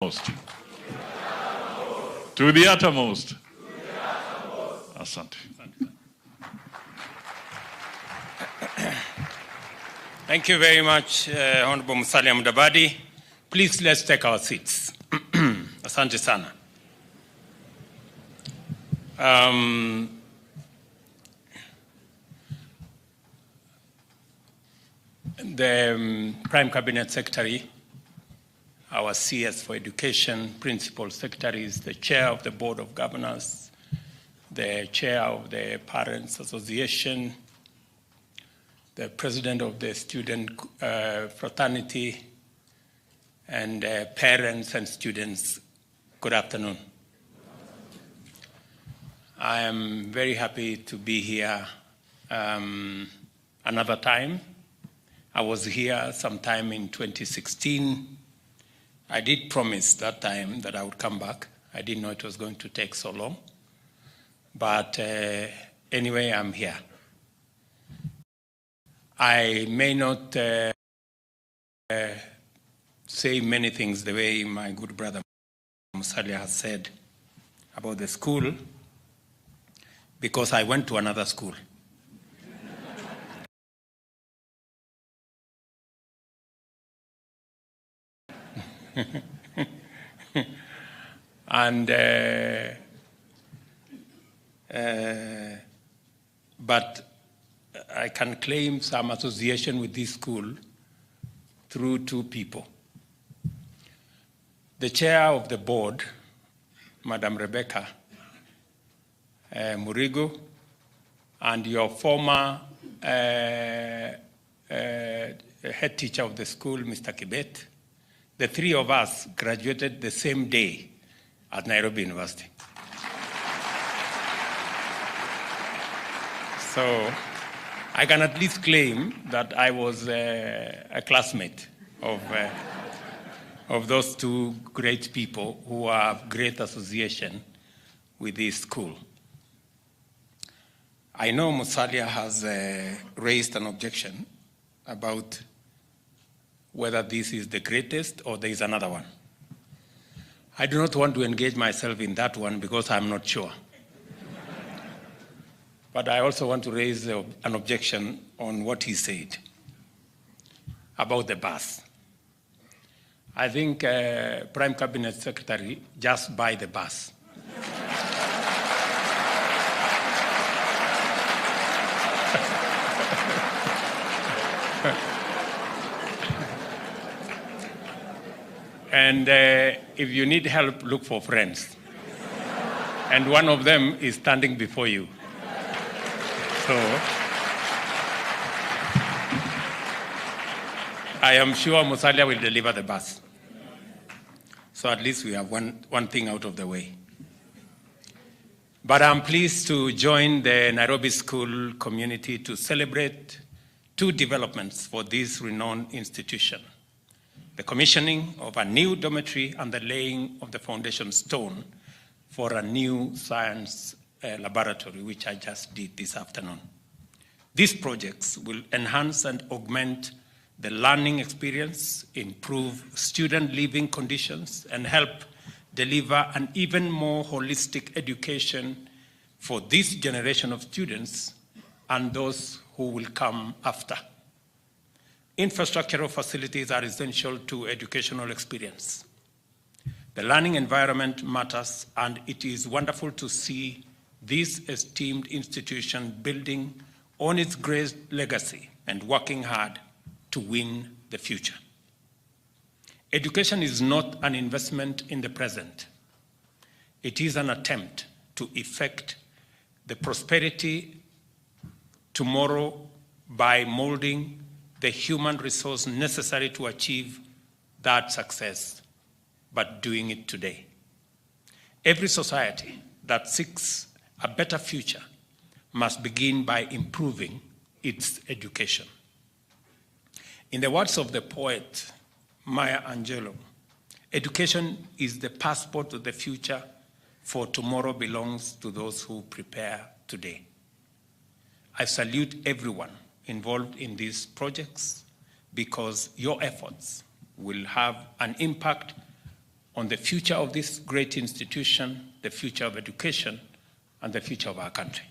To the uttermost. Asante. Thank you very much, Honorable Musalia Mudavadi. Please, let's take our seats. Asante sana. The Prime Cabinet Secretary, our CS for Education, Principal Secretaries, the Chair of the Board of Governors, the Chair of the Parents Association, the President of the Student Fraternity, and parents and students, good afternoon. I am very happy to be here another time. I was here sometime in 2016. I did promise that time that I would come back. I didn't know it was going to take so long. But anyway, I'm here. I may not say many things the way my good brother Musalia has said about the school, because I went to another school. And but I can claim some association with this school through two people. The chair of the board, Madam Rebecca Murigo, and your former head teacher of the school, Mr. Kibet. The three of us graduated the same day at Nairobi University. So I can at least claim that I was a classmate of those two great people who have great association with this school. I know Musalia has raised an objection about whether this is the greatest or there is another one. I do not want to engage myself in that one because I'm not sure. But I also want to raise an objection on what he said about the bus. I think Prime Cabinet Secretary, just buy the bus. And if you need help, look for friends. And one of them is standing before you. So I am sure Musalia will deliver the bus. So at least we have one thing out of the way. But I'm pleased to join the Nairobi school community to celebrate two developments for this renowned institution: the commissioning of a new dormitory and the laying of the foundation stone for a new science laboratory, which I just did this afternoon. These projects will enhance and augment the learning experience, improve student living conditions, and help deliver an even more holistic education for this generation of students and those who will come after. Infrastructural facilities are essential to educational experience. The learning environment matters, and it is wonderful to see this esteemed institution building on its great legacy and working hard to win the future. Education is not an investment in the present. It is an attempt to effect the prosperity tomorrow by molding the human resource necessary to achieve that success, but doing it today. Every society that seeks a better future must begin by improving its education. In the words of the poet Maya Angelou, education is the passport to the future, for tomorrow belongs to those who prepare today. I salute everyone involved in these projects because your efforts will have an impact on the future of this great institution, the future of education, and the future of our country.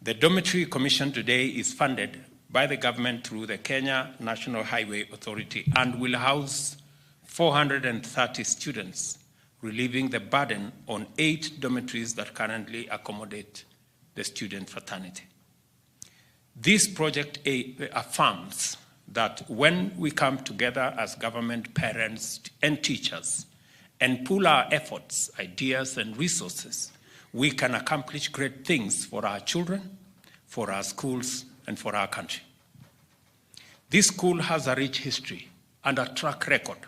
The Dormitory Commission today is funded by the government through the Kenya National Highway Authority and will house 430 students, relieving the burden on 8 dormitories that currently accommodate the student fraternity. This project affirms that when we come together as government, parents, and teachers and pool our efforts, ideas, and resources, we can accomplish great things for our children, for our schools, and for our country. This school has a rich history and a track record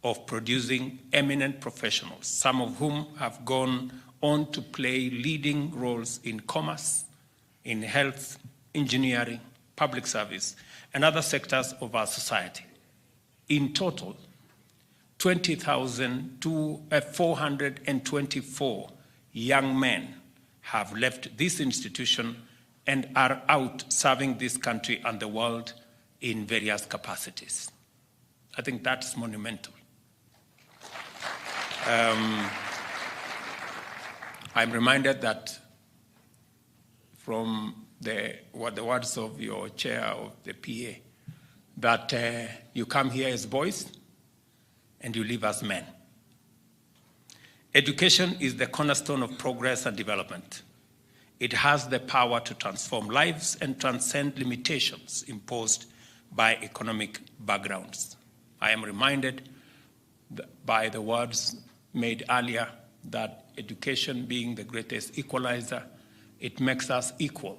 of producing eminent professionals, some of whom have gone on to play leading roles in commerce, in health, engineering, public service, and other sectors of our society. In total, 20,424 young men have left this institution and are out serving this country and the world in various capacities. I think that's monumental. I'm reminded that from the words of your chair of the PA, that you come here as boys and you leave as men. Education is the cornerstone of progress and development. It has the power to transform lives and transcend limitations imposed by economic backgrounds. I am reminded by the words made earlier that education being the greatest equalizer, it makes us equal.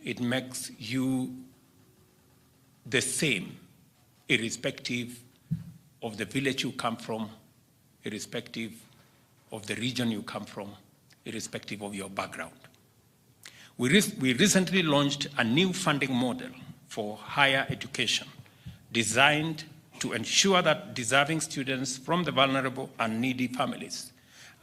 It makes you the same, irrespective of the village you come from, irrespective of the region you come from, irrespective of your background. We recently launched a new funding model for higher education designed to ensure that deserving students from the vulnerable and needy families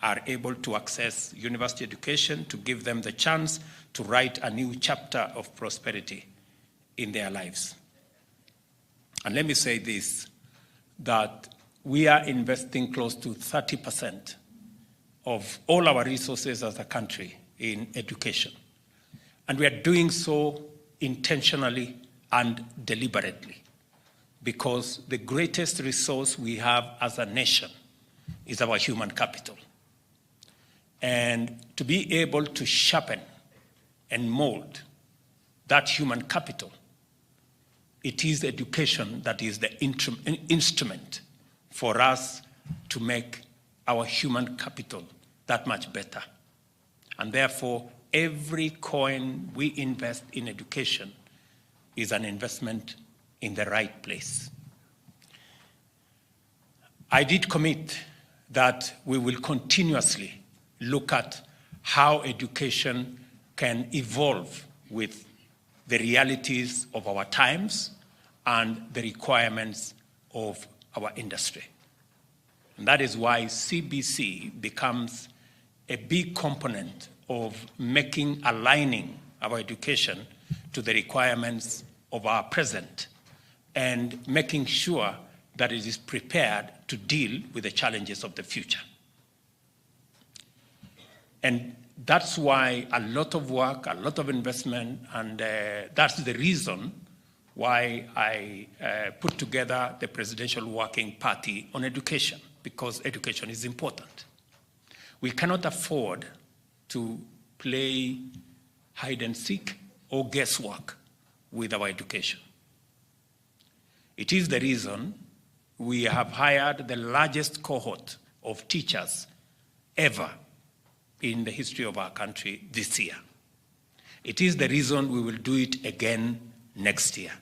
are able to access university education to give them the chance to write a new chapter of prosperity in their lives. And let me say this, that we are investing close to 30% of all our resources as a country in education. And we are doing so intentionally and deliberately, because the greatest resource we have as a nation is our human capital. And to be able to sharpen and mold that human capital, it is education that is the instrument for us to make our human capital that much better. And therefore, every coin we invest in education is an investment in the right place. I did commit that we will continuously look at how education can evolve with the realities of our times and the requirements of our industry. And that is why CBC becomes a big component of aligning our education to the requirements of our present and making sure that it is prepared to deal with the challenges of the future. And that's why a lot of work, a lot of investment, and that's the reason why I put together the Presidential Working Party on education, because education is important. We cannot afford to play hide and seek or guesswork with our education. It is the reason we have hired the largest cohort of teachers ever in the history of our country this year. It is the reason we will do it again next year.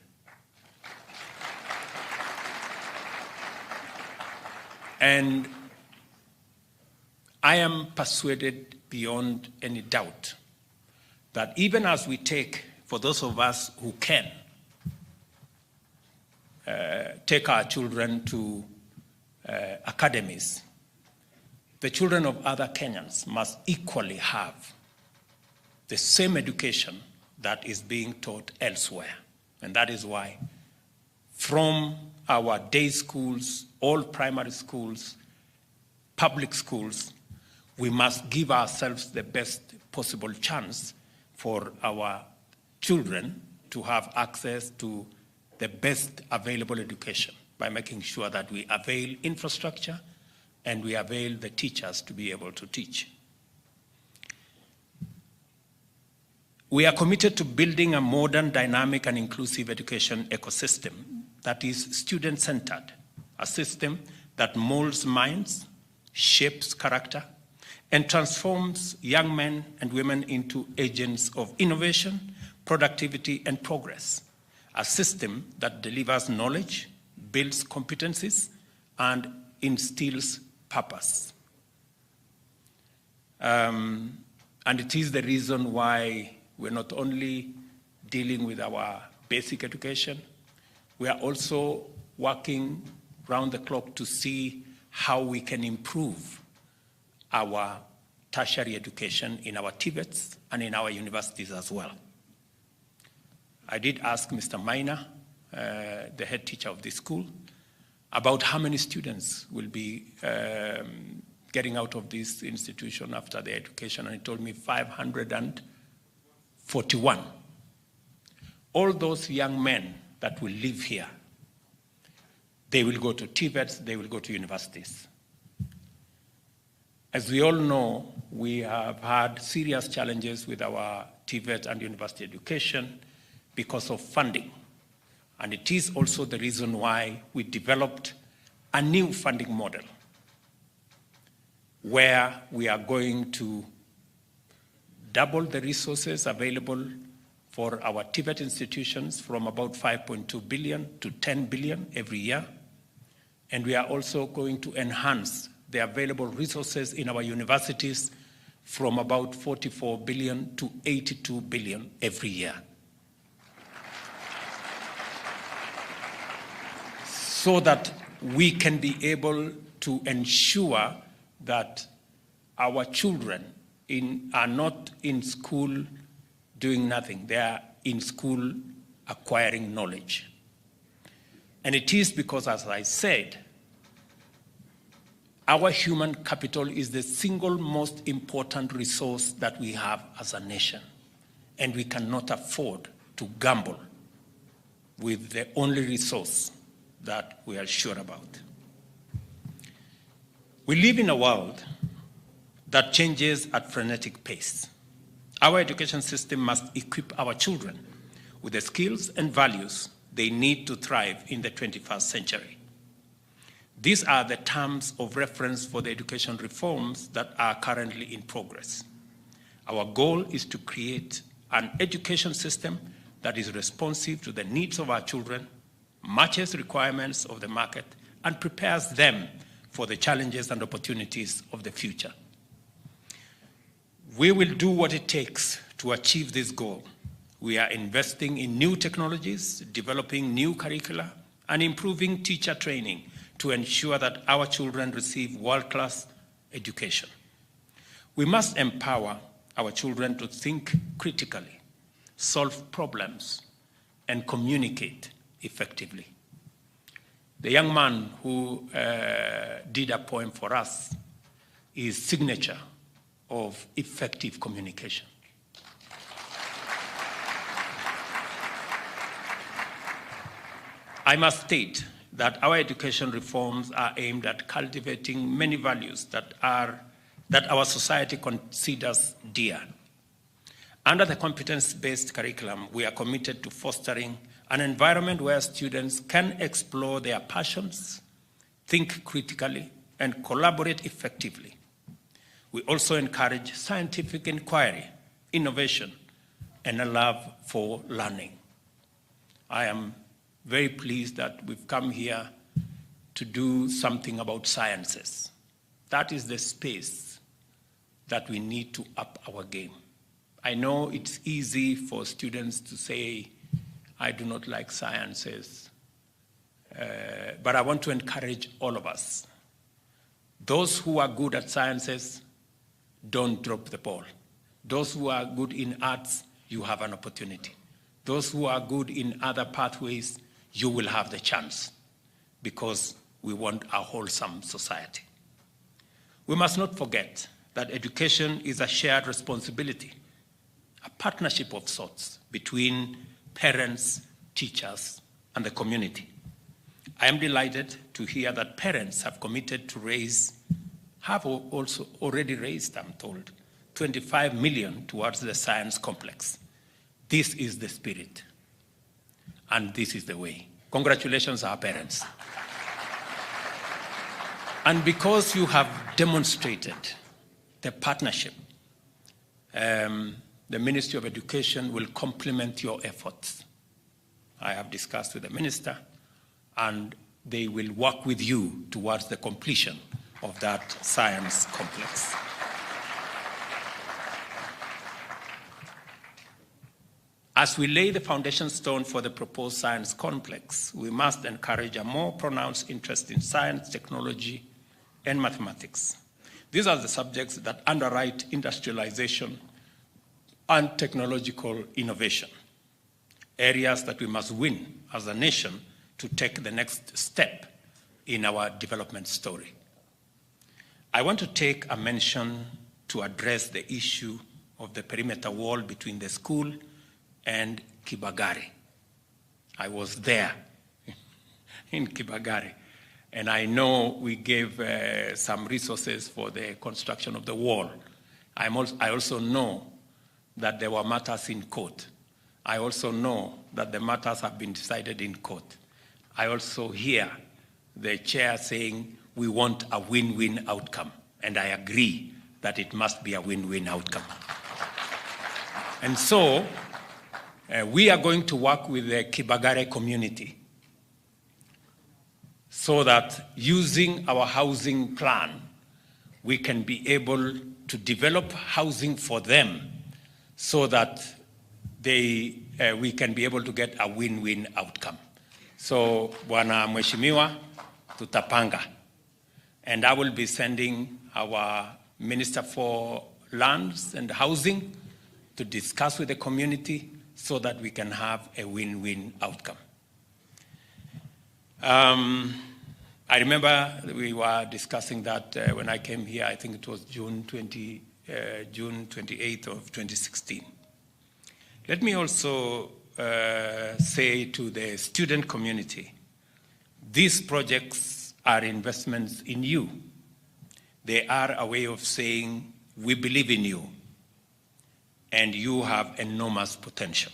And I am persuaded beyond any doubt that even as we take, for those of us who can, take our children to academies, the children of other Kenyans must equally have the same education that is being taught elsewhere. And that is why from our day schools all primary schools, public schools, we must give ourselves the best possible chance for our children to have access to the best available education by making sure that we avail infrastructure and we avail the teachers to be able to teach. We are committed to building a modern, dynamic, and inclusive education ecosystem that is student-centered, a system that molds minds, shapes character, and transforms young men and women into agents of innovation, productivity, and progress. A system that delivers knowledge, builds competencies, and instills purpose. And it is the reason why we're not only dealing with our basic education, we are also working round the clock to see how we can improve our tertiary education in our TVETs and in our universities as well. I did ask Mr. Minor, the head teacher of this school, about how many students will be getting out of this institution after their education, and he told me 541. All those young men that will live here, they will go to TVETs, they will go to universities. As we all know, we have had serious challenges with our TVET and university education because of funding. And it is also the reason why we developed a new funding model where we are going to double the resources available for our TVET institutions from about 5.2 billion to 10 billion every year. And we are also going to enhance the available resources in our universities from about 44 billion to 82 billion every year. So that we can be able to ensure that our children are not in school doing nothing. They are in school acquiring knowledge. And it is because, as I said, our human capital is the single most important resource that we have as a nation. And we cannot afford to gamble with the only resource that we are sure about. We live in a world that changes at frenetic pace. Our education system must equip our children with the skills and values they need to thrive in the 21st century. These are the terms of reference for the education reforms that are currently in progress. Our goal is to create an education system that is responsive to the needs of our children, matches requirements of the market, and prepares them for the challenges and opportunities of the future. We will do what it takes to achieve this goal. We are investing in new technologies, developing new curricula, and improving teacher training to ensure that our children receive world-class education. We must empower our children to think critically, solve problems, and communicate effectively. The young man who did a poem for us is signature of effective communication. I must state that our education reforms are aimed at cultivating many values that our society considers dear. Under the competence-based curriculum, we are committed to fostering an environment where students can explore their passions, think critically, and collaborate effectively. We also encourage scientific inquiry, innovation, and a love for learning. I am very pleased that we've come here to do something about sciences. That is the space that we need to up our game. I know it's easy for students to say, I do not like sciences, but I want to encourage all of us. Those who are good at sciences, don't drop the ball. Those who are good in arts, you have an opportunity. Those who are good in other pathways, you will have the chance, because we want a wholesome society. We must not forget that education is a shared responsibility, a partnership of sorts between parents, teachers, and the community. I am delighted to hear that parents have committed to have also already raised, I'm told, 25 million towards the science complex. This is the spirit, and this is the way. Congratulations, our parents. And because you have demonstrated the partnership, the Ministry of Education will complement your efforts. I have discussed with the minister, and they will work with you towards the completion of that science complex. As we lay the foundation stone for the proposed science complex, we must encourage a more pronounced interest in science, technology, and mathematics. These are the subjects that underwrite industrialization and technological innovation, areas that we must win as a nation to take the next step in our development story. I want to take a mention to address the issue of the perimeter wall between the school and Kibagare. I was there in Kibagare, and I know we gave some resources for the construction of the wall. I also know that there were matters in court. I also know that the matters have been decided in court. I also hear the chair saying we want a win-win outcome, and I agree that it must be a win-win outcome. And so we are going to work with the Kibagare community so that using our housing plan, we can be able to develop housing for them so that we can be able to get a win-win outcome. So, Bwana Mheshimiwa, tutapanga. And I will be sending our Minister for Lands and Housing to discuss with the community so that we can have a win-win outcome. I remember we were discussing that when I came here, I think it was June 28th of 2016. Let me also say to the student community, these projects are investments in you. They are a way of saying, we believe in you, and you have enormous potential,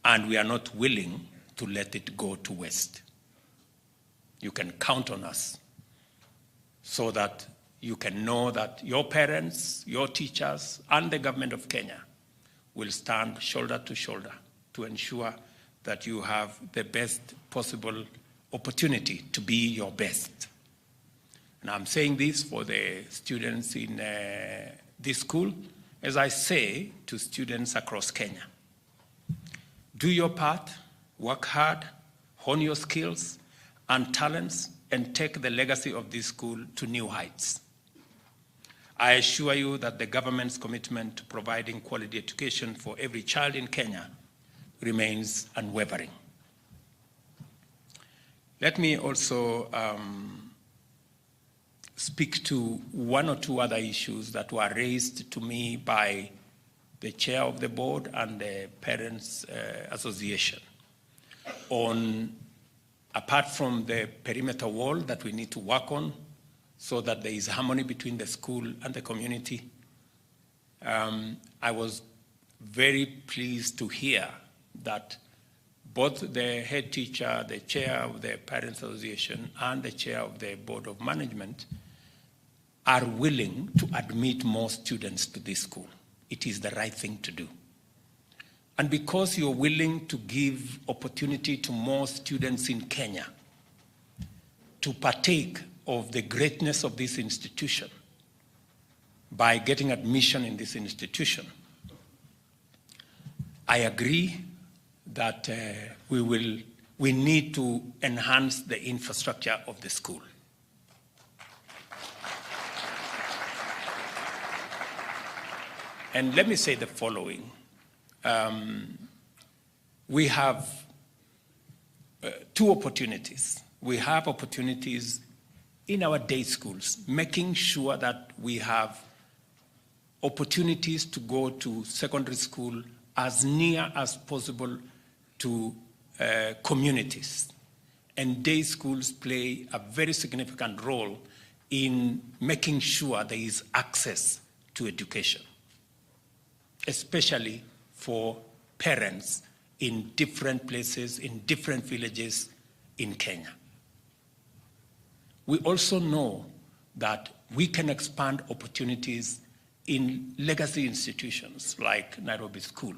and we are not willing to let it go to waste. You can count on us so that you can know that your parents, your teachers, and the government of Kenya will stand shoulder to shoulder to ensure that you have the best possible opportunity to be your best. And I'm saying this for the students in this school, as I say to students across Kenya. Do your part, work hard, hone your skills and talents, and take the legacy of this school to new heights. I assure you that the government's commitment to providing quality education for every child in Kenya remains unwavering. Let me also speak to one or two other issues that were raised to me by the chair of the board and the Parents Association on, apart from the perimeter wall that we need to work on so that there is harmony between the school and the community. I was very pleased to hear that both the head teacher, the chair of the Parents Association, and the chair of the Board of Management are willing to admit more students to this school. It is the right thing to do. And because you're willing to give opportunity to more students in Kenya to partake of the greatness of this institution by getting admission in this institution, I agree that we need to enhance the infrastructure of the school. And let me say the following. We have two opportunities we have opportunities in our day schools, making sure that we have opportunities to go to secondary school as near as possible to communities. And day schools play a very significant role in making sure there is access to education, especially for parents in different places, in different villages in Kenya. We also know that we can expand opportunities in legacy institutions like Nairobi School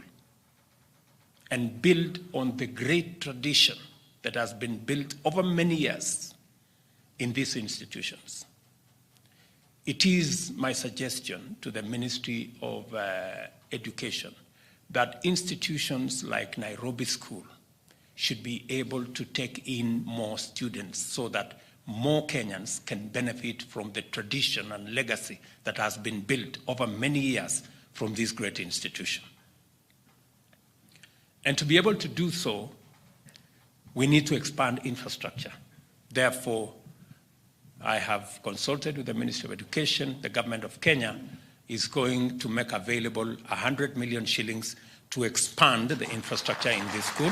and build on the great tradition that has been built over many years in these institutions. It is my suggestion to the Ministry of Education that institutions like Nairobi School should be able to take in more students so that more Kenyans can benefit from the tradition and legacy that has been built over many years from this great institution. And to be able to do so, we need to expand infrastructure. Therefore, I have consulted with the Ministry of Education. The government of Kenya is going to make available 100 million shillings to expand the infrastructure in this school.